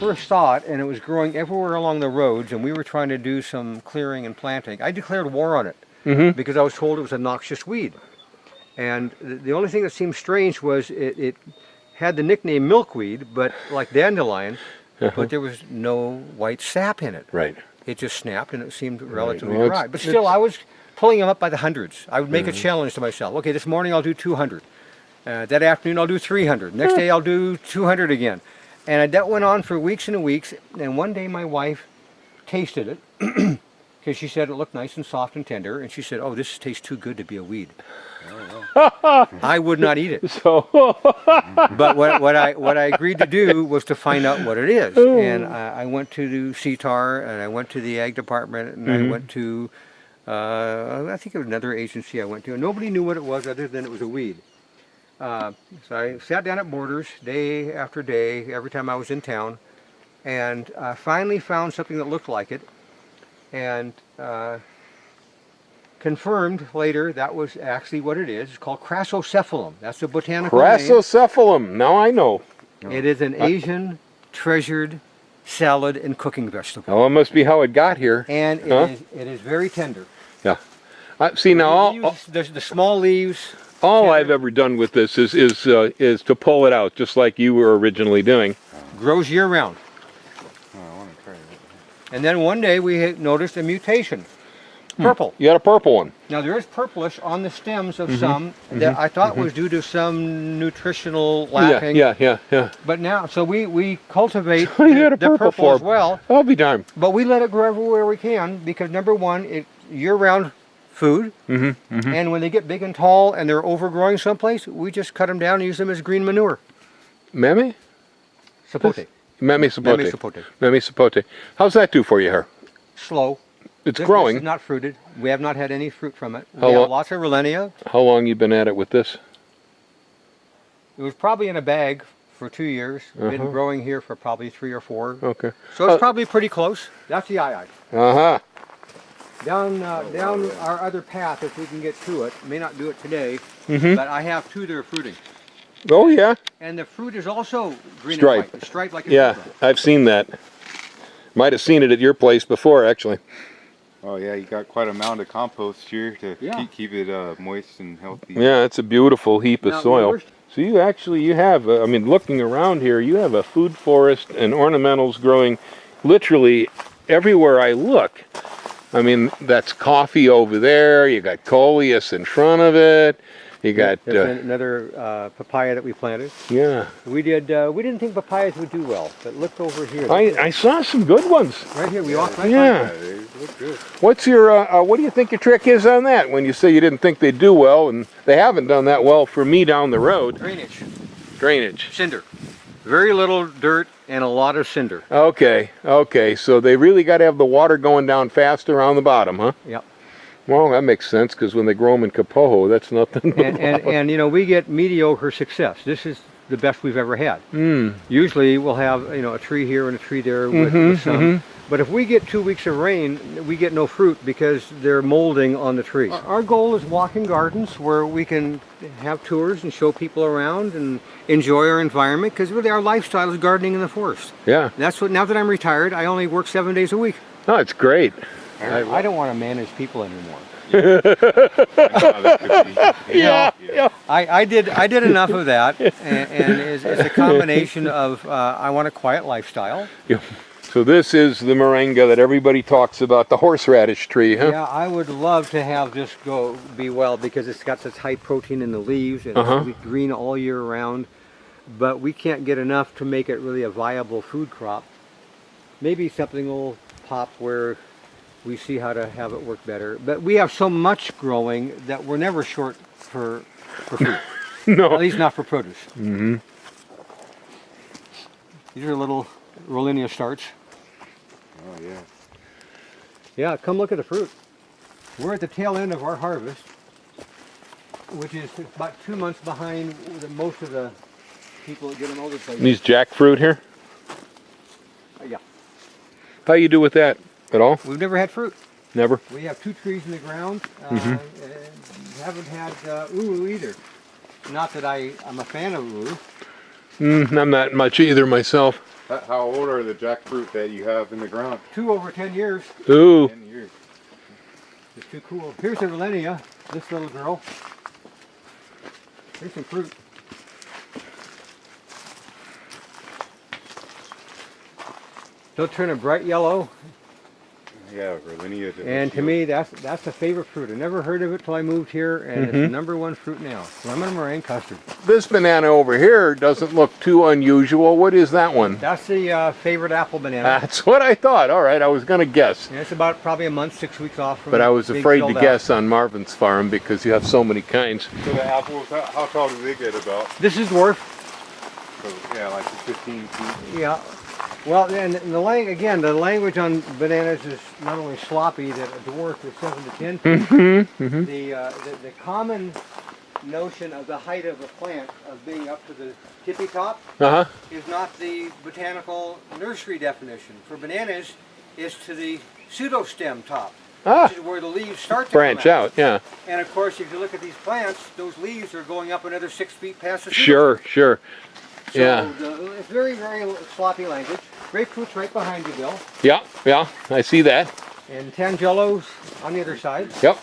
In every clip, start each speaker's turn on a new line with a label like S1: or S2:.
S1: first saw it, and it was growing everywhere along the roads, and we were trying to do some clearing and planting, I declared war on it because I was told it was a noxious weed. And the only thing that seemed strange was it had the nickname milkweed, but like dandelion, but there was no white sap in it.
S2: Right.
S1: It just snapped, and it seemed relatively dry. But still, I was pulling them up by the hundreds. I would make a challenge to myself. Okay, this morning I'll do 200. That afternoon I'll do 300. Next day I'll do 200 again. And that went on for weeks and weeks. And one day my wife tasted it because she said it looked nice and soft and tender. And she said, "Oh, this tastes too good to be a weed." I would not eat it.
S2: So,
S1: but what I agreed to do was to find out what it is. And I went to the CTAR, and I went to the ag department, and I went to I think it was another agency I went to, and nobody knew what it was other than it was a weed. So I sat down at Borders day after day, every time I was in town, and I finally found something that looked like it, and confirmed later that was actually what it is. It's called Chrysosephalum. That's the botanical name.
S2: Chrysosephalum. Now I know.
S1: It is an Asian treasured salad and cooking vegetable.
S2: Oh, it must be how it got here.
S1: And it is very tender.
S2: Yeah. See now,
S1: the small leaves.
S2: All I've ever done with this is to pull it out, just like you were originally doing.
S1: Grows year round.
S3: Oh, I want to try that.
S1: And then one day we noticed a mutation. Purple.
S2: You got a purple one.
S1: Now there is purplish on the stems of some that I thought was due to some nutritional lacking.
S2: Yeah.
S1: But now, so we cultivate
S2: So you got a
S1: the purple as
S2: for?
S1: well.
S2: I'll be darned.
S1: But we let it grow everywhere we can because number one, it's year-round food. And when they get big and tall and they're overgrowing someplace, we just cut them down and use them as green manure.
S2: Meme?
S1: Sapote.
S2: Meme sapote.
S1: Meme sapote.
S2: Meme sapote. How's that do for you here?
S1: Slow.
S2: It's
S1: This
S2: growing.
S1: is not fruited. We have not had any fruit from it.
S2: How
S1: We have
S2: lo-
S1: lots of Relenia.
S2: How long you been at it with this?
S1: It was probably in a bag for 2 years. Been growing here for probably 3 or 4.
S2: Okay.
S1: So it's probably pretty close. That's the eye.
S2: Uh-huh.
S1: Down our other path, if we can get to it. May not do it today, but I have 2 that are fruiting.
S2: Oh, yeah.
S1: And the fruit is also green
S2: Striped.
S1: and white. It's striped like a
S2: Yeah,
S1: zebra.
S2: I've seen that. Might have seen it at your place before, actually.
S3: Oh yeah, you got quite a mound of compost here to
S1: Yeah.
S3: keep it moist and healthy.
S2: Yeah, it's a beautiful heap of
S1: Now,
S2: soil.
S1: we're-
S2: So you have, I mean, looking around here, you have a food forest and ornamentals growing literally everywhere I look. I mean, that's coffee over there. You got coleus in front of it. You got
S1: There's another papaya that we planted.
S2: yeah.
S1: We didn't think papayas would do well, but look over here.
S2: I saw some good ones.
S1: Right here, we walked right
S2: Yeah.
S1: by.
S3: They look good.
S2: What's your what do you think your trick is on that? When you say you didn't think they'd do well, and they haven't done that well for me down the road.
S1: Drainage,
S2: Drainage.
S1: cinder, very little dirt and a lot of cinder.
S2: Okay. So they really got to have the water going down faster on the bottom, huh?
S1: Yep.
S2: Well, that makes sense because when they grow them in Kapoho, that's nothing.
S1: And you know, we get mediocre success. This is the best we've ever had. Usually we'll have a tree here and a tree there with some. But if we get 2 weeks of rain, we get no fruit because they're molding on the trees. Our goal is walking gardens where we can have tours and show people around and enjoy our environment because really our lifestyle is gardening in the forest.
S2: Yeah.
S1: That's what. Now that I'm retired, I only work 7 days a week.
S2: No, it's great.
S1: I don't want to manage people anymore.
S2: Yeah.
S1: I did enough of that, and it's a combination of I want a quiet lifestyle.
S2: Yeah. So this is the moringa that everybody talks about, the horseradish tree, huh?
S1: Yeah, I would love to have this be well because it's got such high protein in the leaves and it's green all year round. But we can't get enough to make it really a viable food crop. Maybe something will pop where we see how to have it work better. But we have so much growing that we're never short for food.
S2: No.
S1: At least not for produce. These are little Rollinia starts.
S3: Oh yeah.
S1: Yeah, come look at the fruit. We're at the tail end of our harvest, which is about 2 months behind most of the people that get them other places.
S2: These jackfruit here?
S1: Yeah.
S2: How you do with that at all?
S1: We've never had fruit.
S2: Never?
S1: We have 2 trees in the ground. And haven't had uru either. Not that I'm a fan of uru.
S2: I'm not much either myself.
S3: How old are the jackfruit that you have in the ground?
S1: 2 over 10 years.
S2: Ooh.
S3: 10 years.
S1: It's too cool. Here's a Relenia, this little girl. Here's some fruit. They'll turn a bright yellow.
S3: Yeah, Rolenia.
S1: And to me, that's a favorite fruit. I never heard of it till I moved here, and it's the #1 fruit now. Lemon meringue custard.
S2: This banana over here doesn't look too unusual. What is that one?
S1: That's the favorite apple banana.
S2: That's what I thought. All right, I was going to guess.
S1: And it's about probably a month, 6 weeks off from
S2: But I was
S1: being
S2: afraid to
S1: filled out.
S2: guess on Marvin's farm because you have so many kinds.
S3: So the apples, how tall do they get about?
S1: This is dwarf.
S3: So, yeah, like 15 feet.
S1: Yeah. Well, and the language on bananas is not only sloppy that a dwarf is 7 to 10 feet. The common notion of the height of a plant of being up to the tippy top is not the botanical nursery definition. For bananas, it's to the pseudostem top, which is where the leaves start to
S2: Branch
S1: come
S2: out, yeah.
S1: And of course, if you look at these plants, those leaves are going up another 6 feet past the pseudostem.
S2: Sure, sure.
S1: So
S2: Yeah.
S1: It's very, very sloppy language. Grapefruit's right behind you, Bill.
S2: Yeah, yeah, I see that.
S1: And Tangelo's on the other side.
S2: Yep.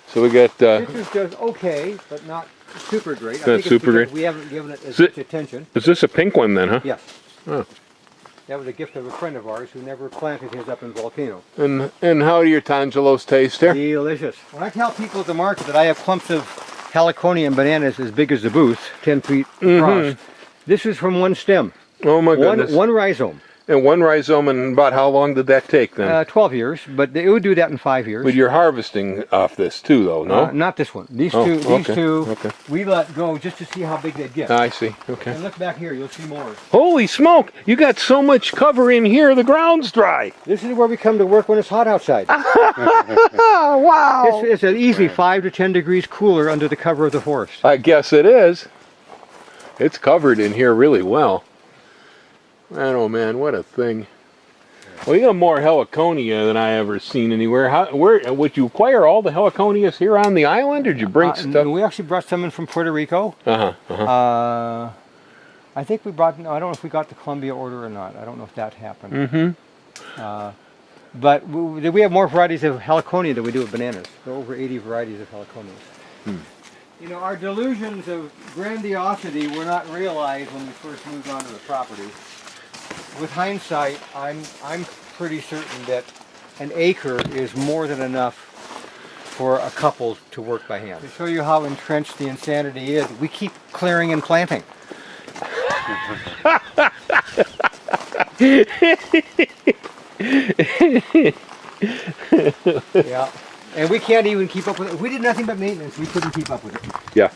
S2: So we got,
S1: This is just okay, but not super great.
S2: Not super great.
S1: We haven't given it as
S2: Is it-
S1: much attention.
S2: is this a pink one then, huh?
S1: Yes.
S2: Oh.
S1: That was a gift of a friend of ours who never planted his up in Volcano.
S2: And how do your Tangelos taste here?
S1: Delicious. When I tell people at the market that I have clumps of heliconia bananas as big as the booth, 10 feet across, this is from one stem.
S2: Oh my goodness.
S1: One rhizome.
S2: And one rhizome, and about how long did that take then?
S1: 12 years, but it would do that in 5 years.
S2: But you're harvesting off this too, though, no?
S1: Not this one. These
S2: Oh,
S1: two,
S2: okay.
S1: we let go just to see how big they'd get.
S2: I see, okay.
S1: And look back here, you'll see more.
S2: Holy smoke! You got so much cover in here, the ground's dry.
S1: This is where we come to work when it's hot outside.
S2: Oh, wow!
S1: It's an easy 5 to 10 degrees cooler under the cover of the forest.
S2: I guess it is. It's covered in here really well. Man, oh man, what a thing. Well, you got more heliconia than I ever seen anywhere. Where would you acquire all the heliconias here on the island, or did you bring stuff?
S1: We actually brought some in from Puerto Rico. I think we brought, no, I don't know if we got the Columbia order or not. I don't know if that happened. But we have more varieties of heliconia than we do of bananas. There are over 80 varieties of heliconias. You know, our delusions of grandiosity were not realized when we first moved onto the property. With hindsight, I'm pretty certain that an acre is more than enough for a couple to work by hand. To show you how entrenched the insanity is, we keep clearing and planting. Yeah, and we can't even keep up with it. If we did nothing but maintenance, we couldn't keep up with it.
S2: Yeah.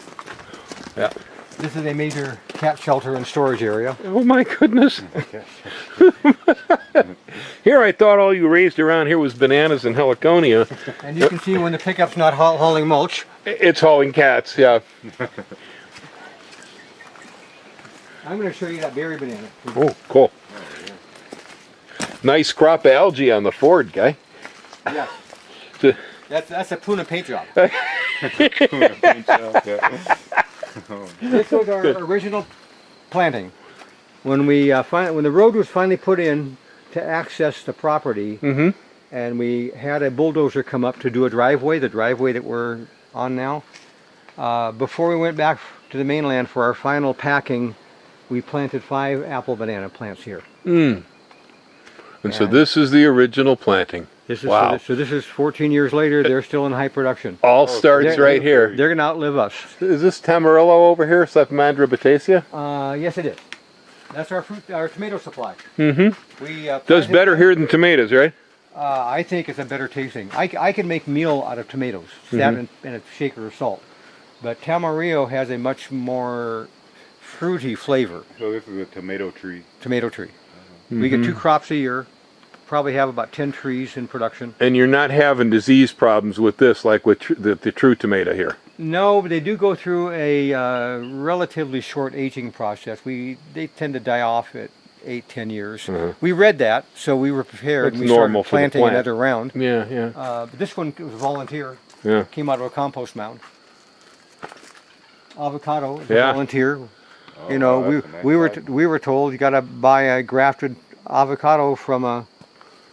S2: Yeah.
S1: This is a major cat shelter and storage area.
S2: Oh my goodness. Here I thought all you raised around here was bananas and heliconia.
S1: And you can see when the pickup's not hauling mulch.
S2: It's hauling cats, yeah.
S1: I'm going to show you that berry banana.
S2: Oh, cool. Nice crop of algae on the Ford, guy.
S1: Yes.
S2: The-
S1: That's a Puna paint job. This was our original planting. When we when the road was finally put in to access the property, and we had a bulldozer come up to do a driveway, the driveway that we're on now. Before we went back to the mainland for our final packing, we planted 5 apple banana plants here.
S2: And so this is the original planting.
S1: This is,
S2: wow.
S1: so this is 14 years later. They're still in high production.
S2: All starts right here.
S1: They're going to outlive us.
S2: Is this Tamarillo over here, Saphmandra bateacea?
S1: Yes, it is. That's our fruit, our tomato supply. We
S2: Does better here than tomatoes, right?
S1: I think it's a better tasting. I can make meal out of tomatoes, that and a shaker of salt. But Tamarillo has a much more fruity flavor.
S3: So this is a tomato tree.
S1: Tomato tree. We get 2 crops a year. Probably have about 10 trees in production.
S2: And you're not having disease problems with this like with the true tomato here?
S1: No, but they do go through a relatively short aging process. They tend to die off at 8-10 years. We read that, so we were prepared.
S2: That's
S1: We
S2: normal
S1: started
S2: for the
S1: planting
S2: plant.
S1: another round.
S2: Yeah, yeah.
S1: But this one was volunteer.
S2: Yeah.
S1: Came out of a compost mound. Avocado is
S2: Yeah.
S1: a volunteer. You know,
S3: wow, that's a nice size.
S1: we were told you got to buy a grafted avocado from a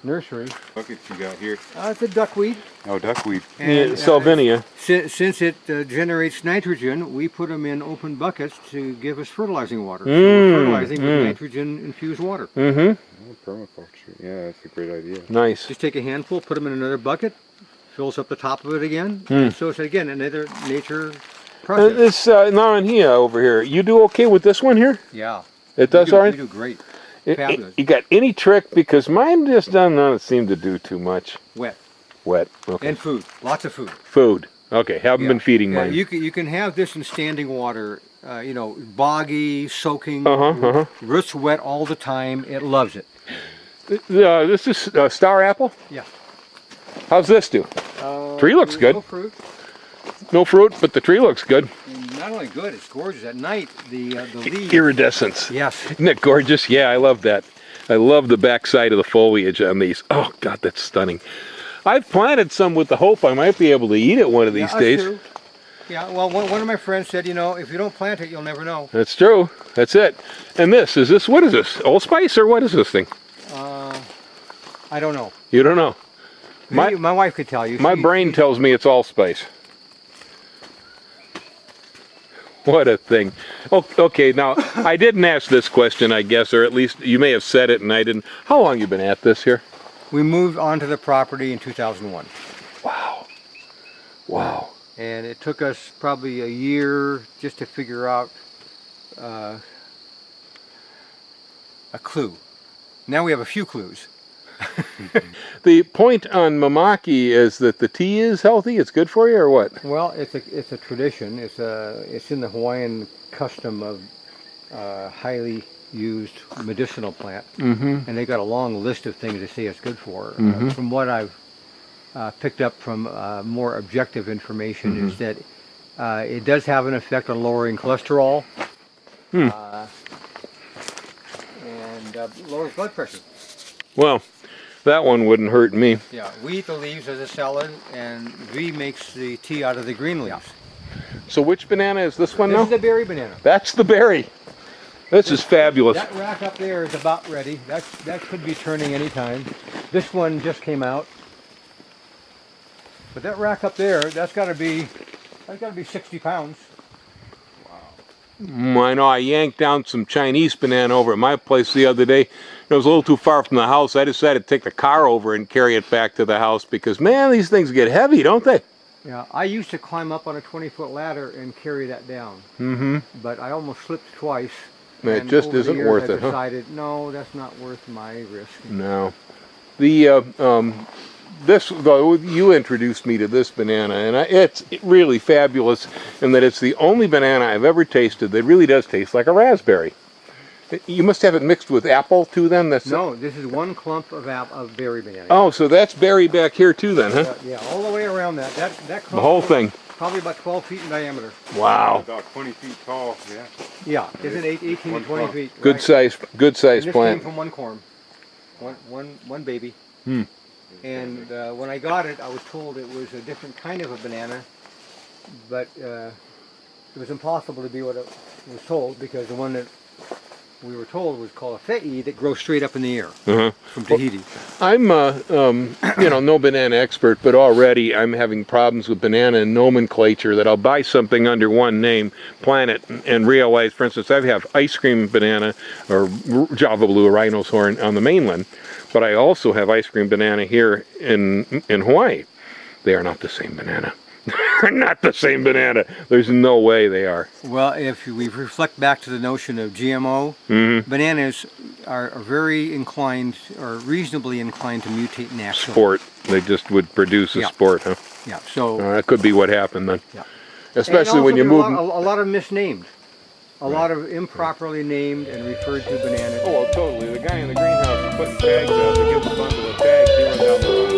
S1: nursery.
S3: Buckets you got here.
S1: It's a duckweed.
S3: Oh, duckweed.
S2: Yeah, Salvinia.
S1: Since it generates nitrogen, we put them in open buckets to give us fertilizing water. So
S2: Mm,
S1: we're fertilizing with nitrogen-infused water.
S2: Mm-hmm.
S3: Oh, permaculture. Yeah, that's a great idea.
S2: Nice.
S1: Just take a handful, put them in another bucket, fills up the top of it again.
S2: Hmm.
S1: And so it's again another nature process.
S2: This Naranja over here, you do okay with this one here?
S1: Yeah.
S2: It does all right?
S1: We do great.
S2: I-
S1: Fabulous.
S2: You got any trick? Because mine just doesn't seem to do too much.
S1: Wet.
S2: Wet. Okay.
S1: And food. Lots of food.
S2: Food. Okay. Haven't been feeding
S1: Yeah,
S2: mine.
S1: you can have this in standing water, you know, boggy, soaking,
S2: Uh-huh.
S1: roots wet all the time. It loves it.
S2: This is Star Apple.
S1: Yeah.
S2: How's this do? Tree looks good.
S1: No fruit.
S2: No fruit, but the tree looks good.
S1: And not only good, it's gorgeous. At night, the leaves.
S2: Iridescence.
S1: Yes.
S2: Isn't that gorgeous? Yeah, I love that. I love the backside of the foliage on these. Oh, God, that's stunning. I've planted some with the hope I might be able to eat it one of these
S1: us
S2: days.
S1: too. Yeah, well, one of my friends said, you know, if you don't plant it, you'll never know.
S2: That's true. That's it. And what is this? Allspice or what is this thing?
S1: I don't know.
S2: You don't know.
S1: My wife could tell you.
S2: My brain tells me it's allspice. What a thing. Oh, okay, now, I didn't ask this question, I guess, or at least you may have said it and I didn't. How long you been at this here?
S1: We moved onto the property in 2001.
S2: Wow. Wow.
S1: And it took us probably a year just to figure out a clue. Now we have a few clues.
S2: The point on Mamaki is that the tea is healthy, it's good for you, or what?
S1: Well, it's a tradition. It's in the Hawaiian custom of highly used medicinal plant, and they got a long list of things they say it's good for. From what I've picked up from more objective information, is that it does have an effect on lowering cholesterol and lowers blood pressure.
S2: Well, that one wouldn't hurt me.
S1: Yeah, we eat the leaves as a salad, and V makes the tea out of the green leaves.
S2: So which banana is this one
S1: This
S2: now?
S1: is the berry banana.
S2: That's the berry. This is fabulous.
S1: That rack up there is about ready. That could be turning any time. This one just came out. But that rack up there, that's got to be 60 pounds.
S2: I know I yanked down some Chinese banana over at my place the other day. It was a little too far from the house. I decided to take the car over and carry it back to the house because, man, these things get heavy, don't they?
S1: Yeah, I used to climb up on a 20-foot ladder and carry that down. But I almost slipped twice.
S2: It
S1: and
S2: just
S1: over the
S2: isn't
S1: years
S2: worth
S1: I
S2: it, huh?
S1: decided, no, that's not worth my risk.
S2: No. You introduced me to this banana, and it's really fabulous in that it's the only banana I've ever tasted that really does taste like a raspberry. You must have it mixed with apple too, then?
S1: No, this is one clump of berry banana.
S2: Oh, so that's berry back here too, then, huh?
S1: Yeah, all the way around that. That clump
S2: The whole thing.
S1: Probably about 12 feet in diameter.
S2: Wow.
S3: About 20 feet tall, yeah.
S1: Yeah, isn't 18 to 20
S3: clump.
S1: feet.
S2: Good
S1: right?
S2: size
S1: And this
S2: plant.
S1: came from one corn, one baby. And when I got it, I was told it was a different kind of a banana, but it was impossible to be what it was told because the one that we were told was called a fe'i that grows straight up in the air from Tahiti.
S2: I'm, no banana expert, but already I'm having problems with banana nomenclature that I'll buy something under one name, plant it, and realize, for instance, I have ice cream banana or Java Blue or Rhino's Horn on the mainland, but I also have ice cream banana here in Hawaii. They are not the same banana. They're not the same banana. There's no way they are.
S1: Well, if we reflect back to the notion of GMO, bananas are very inclined, or reasonably inclined to mutate naturally.
S2: Sport. They just would produce a sport, huh?
S1: Yeah, so...
S2: that could be what happened then.
S1: Yeah.
S2: Especially when you move...
S1: A lot of misnamed. A lot of improperly named and referred to bananas.
S2: Oh, well, totally. The guy in the greenhouse is putting tags out to give a bundle of tags here and down the road.